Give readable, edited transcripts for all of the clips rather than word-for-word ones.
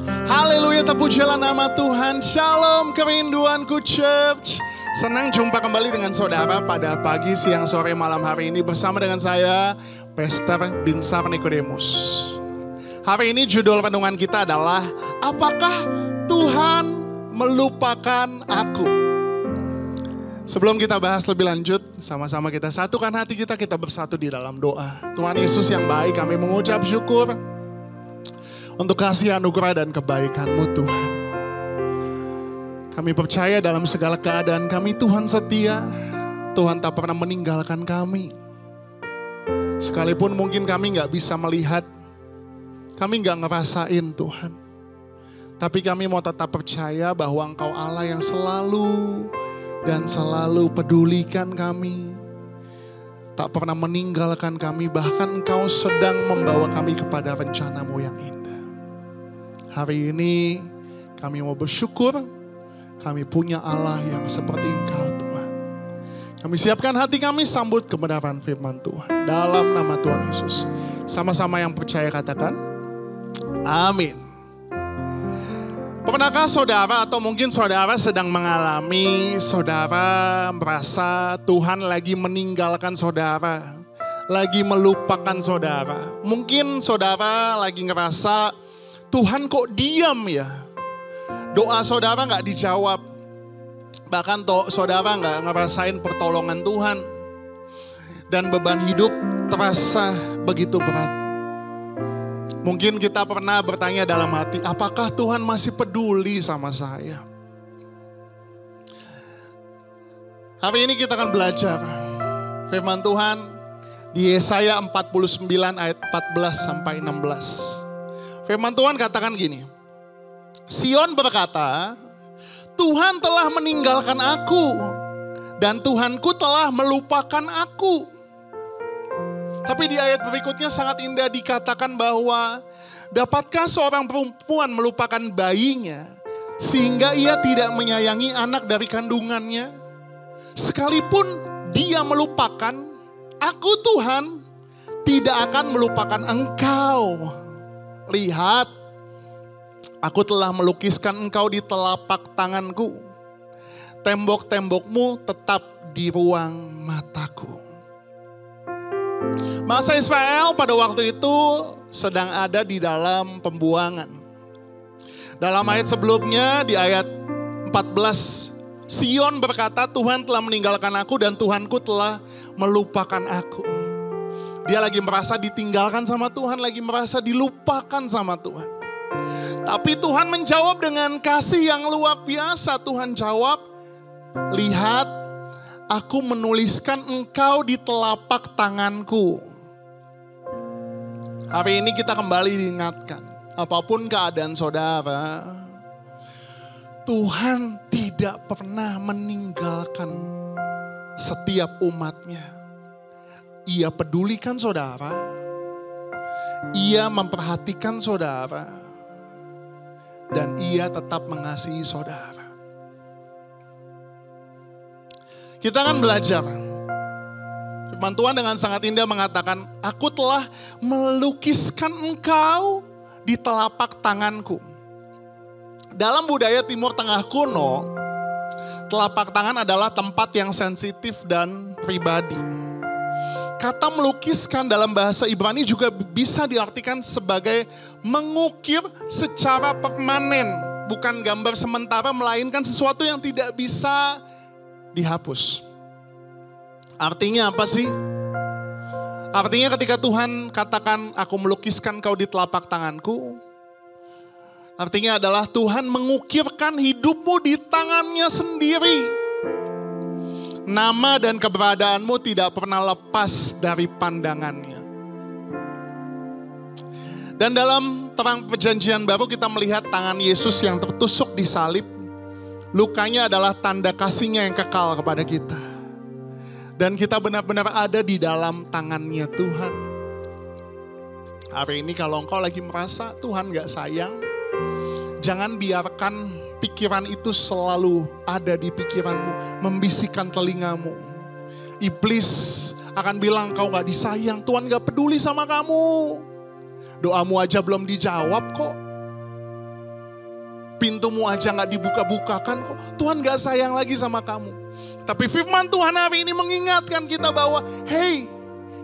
Haleluya, terpujilah nama Tuhan. Shalom kerinduanku church. Senang jumpa kembali dengan saudara pada pagi, siang, sore, malam hari ini bersama dengan saya, Pastor Binsar Nikodemus. Hari ini judul renungan kita adalah, apakah Tuhan melupakan aku? Sebelum kita bahas lebih lanjut, sama-sama kita satukan hati kita bersatu di dalam doa. Tuhan Yesus yang baik, kami mengucap syukur untuk kasih anugerah dan kebaikan-Mu Tuhan. Kami percaya dalam segala keadaan kami Tuhan setia. Tuhan tak pernah meninggalkan kami. Sekalipun mungkin kami gak bisa melihat, kami gak ngerasain Tuhan. Tapi kami mau tetap percaya bahwa Engkau Allah yang selalu dan selalu pedulikan kami. Tak pernah meninggalkan kami, bahkan Engkau sedang membawa kami kepada rencana-Mu yang indah. Hari ini kami mau bersyukur, kami punya Allah yang seperti Engkau Tuhan. Kami siapkan hati kami sambut kebenaran firman Tuhan. Dalam nama Tuhan Yesus. Sama-sama yang percaya katakan, amin. Pernahkah saudara atau mungkin saudara sedang mengalami, saudara merasa Tuhan lagi meninggalkan saudara, lagi melupakan saudara. Mungkin saudara lagi ngerasa, Tuhan kok diam ya? Doa saudara gak dijawab. Bahkan saudara gak ngerasain pertolongan Tuhan. Dan beban hidup terasa begitu berat. Mungkin kita pernah bertanya dalam hati, apakah Tuhan masih peduli sama saya? Hari ini kita akan belajar firman Tuhan di Yesaya 49 ayat 14 sampai 16. Firman Tuhan katakan gini, Sion berkata, Tuhan telah meninggalkan aku dan Tuhanku telah melupakan aku. Tapi di ayat berikutnya sangat indah dikatakan bahwa dapatkah seorang perempuan melupakan bayinya sehingga ia tidak menyayangi anak dari kandungannya? Sekalipun dia melupakan, aku Tuhan tidak akan melupakan engkau. Lihat, aku telah melukiskan engkau di telapak tanganku. Tembok-tembokmu tetap di ruang mataku. Bangsa Israel pada waktu itu sedang ada di dalam pembuangan. Dalam ayat sebelumnya di ayat 14, Sion berkata, Tuhan telah meninggalkan aku dan Tuhanku telah melupakan aku. Dia lagi merasa ditinggalkan sama Tuhan, lagi merasa dilupakan sama Tuhan. Tapi Tuhan menjawab dengan kasih yang luar biasa. Tuhan jawab, lihat, aku menuliskan engkau di telapak tanganku. Hari ini kita kembali diingatkan, apapun keadaan saudara, Tuhan tidak pernah meninggalkan setiap umatnya. Ia pedulikan saudara, ia memperhatikan saudara, dan ia tetap mengasihi saudara. Kita akan belajar. Firman Tuhan dengan sangat indah mengatakan, aku telah melukiskan engkau di telapak tanganku. Dalam budaya Timur Tengah kuno, telapak tangan adalah tempat yang sensitif dan pribadi. Kata melukiskan dalam bahasa Ibrani juga bisa diartikan sebagai mengukir secara permanen. Bukan gambar sementara, melainkan sesuatu yang tidak bisa dihapus. Artinya apa sih? Artinya ketika Tuhan katakan, aku melukiskan kau di telapak tanganku. Artinya adalah Tuhan mengukirkan hidupmu di tangannya sendiri. Nama dan keberadaanmu tidak pernah lepas dari pandangannya. Dan dalam terang perjanjian baru kita melihat tangan Yesus yang tertusuk di salib. Lukanya adalah tanda kasihnya yang kekal kepada kita. Dan kita benar-benar ada di dalam tangannya Tuhan. Hari ini kalau engkau lagi merasa Tuhan gak sayang, jangan biarkan pikiran itu selalu ada di pikiranmu, membisikkan telingamu. Iblis akan bilang kau gak disayang, Tuhan gak peduli sama kamu. Doamu aja belum dijawab kok. pintumu aja gak dibuka-bukakan kok. Tuhan gak sayang lagi sama kamu. Tapi firman Tuhan hari ini mengingatkan kita bahwa, hey,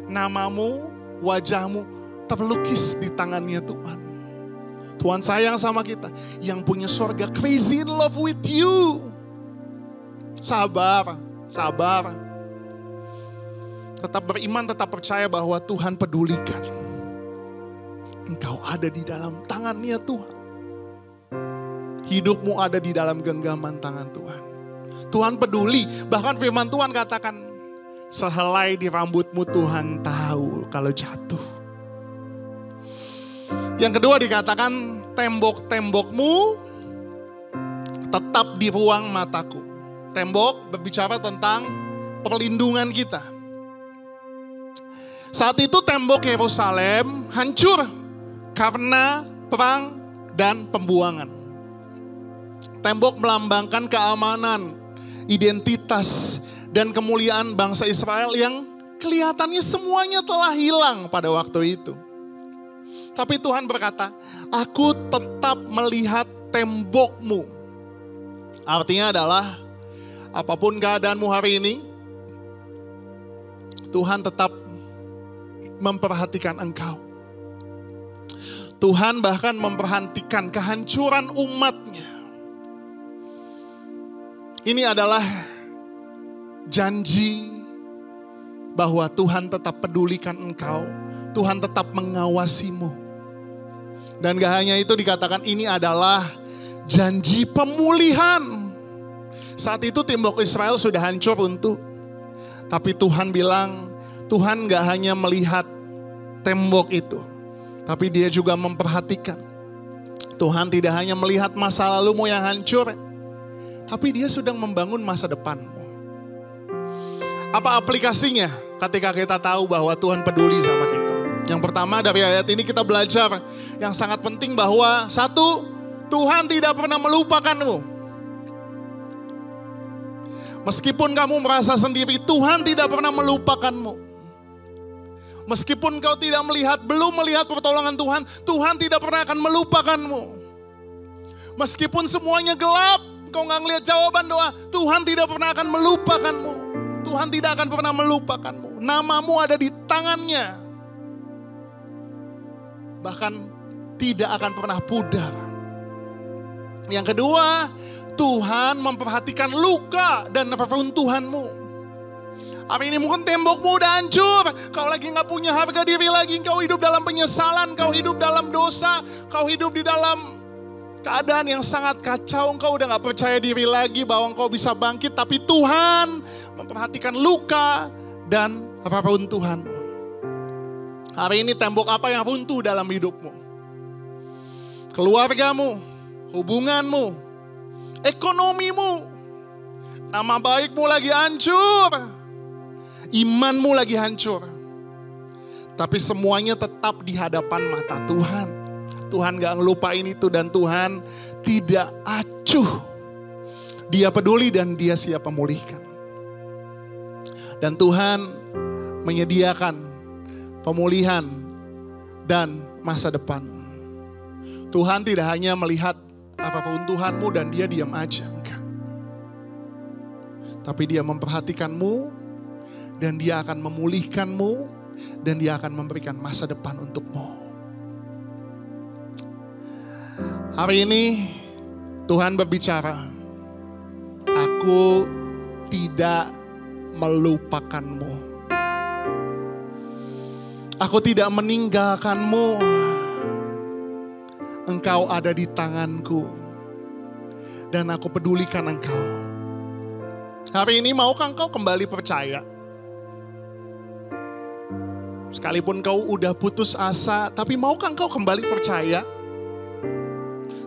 namamu, wajahmu terlukis di tangannya Tuhan. Tuhan sayang sama kita. Yang punya surga, crazy in love with you. Sabar, sabar. Tetap beriman, tetap percaya bahwa Tuhan pedulikan. Engkau ada di dalam tangannya Tuhan. Hidupmu ada di dalam genggaman tangan Tuhan. Tuhan peduli. Bahkan firman Tuhan katakan, sehelai di rambutmu Tuhan tahu kalau jatuh. Yang kedua dikatakan, tembok-tembokmu tetap di ruang mataku. Tembok berbicara tentang perlindungan kita. Saat itu tembok Yerusalem hancur karena perang dan pembuangan. Tembok melambangkan keamanan, identitas, dan kemuliaan bangsa Israel yang kelihatannya semuanya telah hilang pada waktu itu. Tapi Tuhan berkata, aku tetap melihat tembokmu. Artinya adalah, apapun keadaanmu hari ini, Tuhan tetap memperhatikan engkau. Tuhan bahkan memperhatikan kehancuran umatnya. Ini adalah janji bahwa Tuhan tetap pedulikan engkau. Tuhan tetap mengawasimu. Dan gak hanya itu dikatakan ini adalah janji pemulihan. Saat itu tembok Israel sudah hancur runtuh. Tapi Tuhan bilang, Tuhan gak hanya melihat tembok itu. Tapi dia juga memperhatikan. Tuhan tidak hanya melihat masa lalumu yang hancur. Tapi dia sedang membangun masa depanmu. Apa aplikasinya ketika kita tahu bahwa Tuhan peduli sama kita? Yang pertama dari ayat ini kita belajar yang sangat penting bahwa satu, Tuhan tidak pernah melupakanmu. Meskipun kamu merasa sendiri, Tuhan tidak pernah melupakanmu. Meskipun kau tidak melihat, belum melihat pertolongan Tuhan, Tuhan tidak pernah akan melupakanmu. Meskipun semuanya gelap, kau gak ngelihat jawaban doa, Tuhan tidak pernah akan melupakanmu. Tuhan tidak akan pernah melupakanmu. Namamu ada di tangannya. Bahkan tidak akan pernah pudar. Yang kedua, Tuhan memperhatikan luka dan reruntuhanmu. Hari ini mungkin tembokmu udah hancur. Kau lagi gak punya harga diri lagi. Kau hidup dalam penyesalan. Kau hidup dalam dosa. Kau hidup di dalam keadaan yang sangat kacau. Engkau udah gak percaya diri lagi bahwa engkau bisa bangkit. Tapi Tuhan memperhatikan luka dan reruntuhanmu. Hari ini tembok apa yang runtuh dalam hidupmu? Keluargamu, hubunganmu, ekonomimu, nama baikmu lagi hancur, imanmu lagi hancur. Tapi semuanya tetap di hadapan mata Tuhan. Tuhan gak ngelupain itu dan Tuhan tidak acuh. Dia peduli dan dia siap memulihkan. Dan Tuhan menyediakan pemulihan dan masa depan. Tuhan tidak hanya melihat apapun Tuhanmu dan dia diam aja. Enggak. Tapi dia memperhatikanmu dan dia akan memulihkanmu dan dia akan memberikan masa depan untukmu. Hari ini Tuhan berbicara, aku tidak melupakanmu. Aku tidak meninggalkanmu. Engkau ada di tanganku. Dan aku pedulikan engkau. Hari ini maukah engkau kembali percaya? Sekalipun kau udah putus asa, tapi maukah engkau kembali percaya?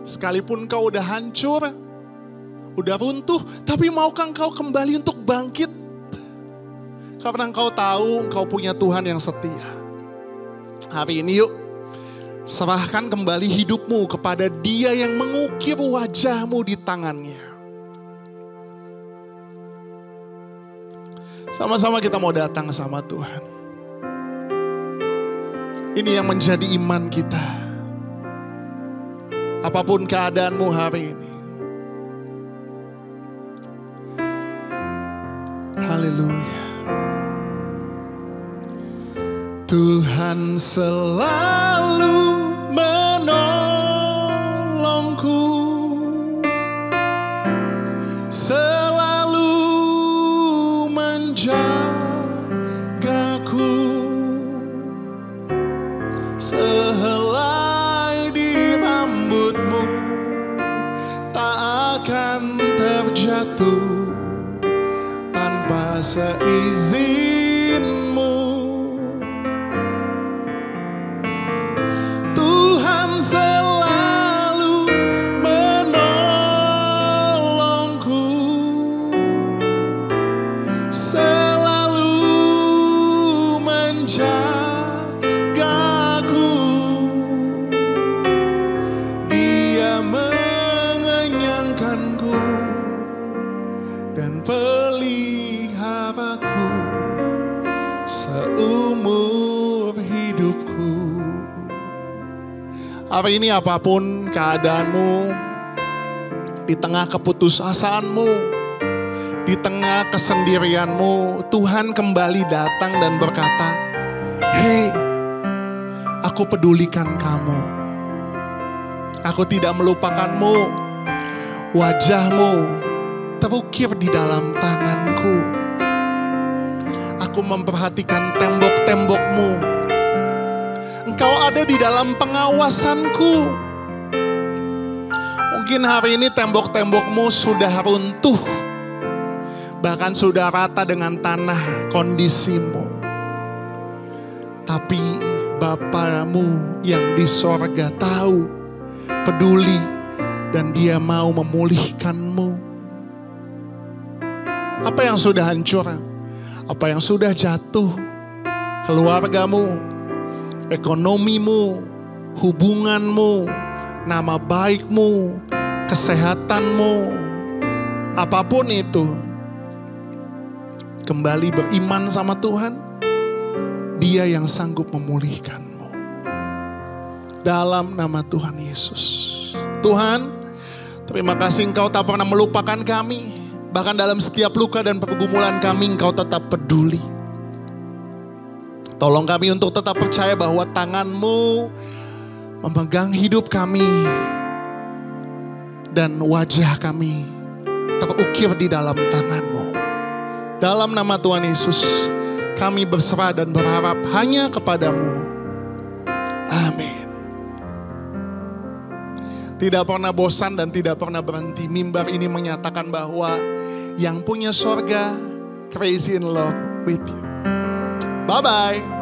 Sekalipun kau udah hancur, udah runtuh, tapi maukah engkau kembali untuk bangkit? Karena engkau tahu engkau punya Tuhan yang setia. Hari ini yuk, serahkan kembali hidupmu kepada Dia yang mengukir wajahmu di tangannya. Sama-sama kita mau datang sama Tuhan. Ini yang menjadi iman kita. Apapun keadaanmu hari ini. Haleluya. Tuhan selalu menolongku, selalu menjagaku, sehelai di rambutmu tak akan terjatuh tanpa seizinmu. Tuhan selalu menolongku, selalu menjagaku. Dia mengenyangkanku dan peliharaku seumur hidupku. Hari ini apapun keadaanmu, di tengah keputusasaanmu, di tengah kesendirianmu, Tuhan kembali datang dan berkata, "Hei, aku pedulikan kamu. Aku tidak melupakanmu. Wajahmu terukir di dalam tanganku. Aku memperhatikan tembok-tembokmu. Engkau ada di dalam pengawasanku." Mungkin hari ini tembok-tembokmu sudah runtuh, bahkan sudah rata dengan tanah kondisimu. Tapi Bapamu yang di sorga tahu, peduli, dan Dia mau memulihkanmu. Apa yang sudah hancur, apa yang sudah jatuh, keluargamu, ekonomimu, hubunganmu, nama baikmu, kesehatanmu, apapun itu, kembali beriman sama Tuhan. Dia yang sanggup memulihkanmu. Dalam nama Tuhan Yesus. Tuhan, terima kasih Engkau tak pernah melupakan kami. Bahkan dalam setiap luka dan pergumulan kami, Engkau tetap peduli. Tolong kami untuk tetap percaya bahwa tangan-Mu memegang hidup kami dan wajah kami terukir di dalam tangan-Mu. Dalam nama Tuhan Yesus, kami berserah dan berharap hanya kepada-Mu. Amin. Tidak pernah bosan dan tidak pernah berhenti. Mimbar ini menyatakan bahwa yang punya sorga crazy in love with you. Bye-bye.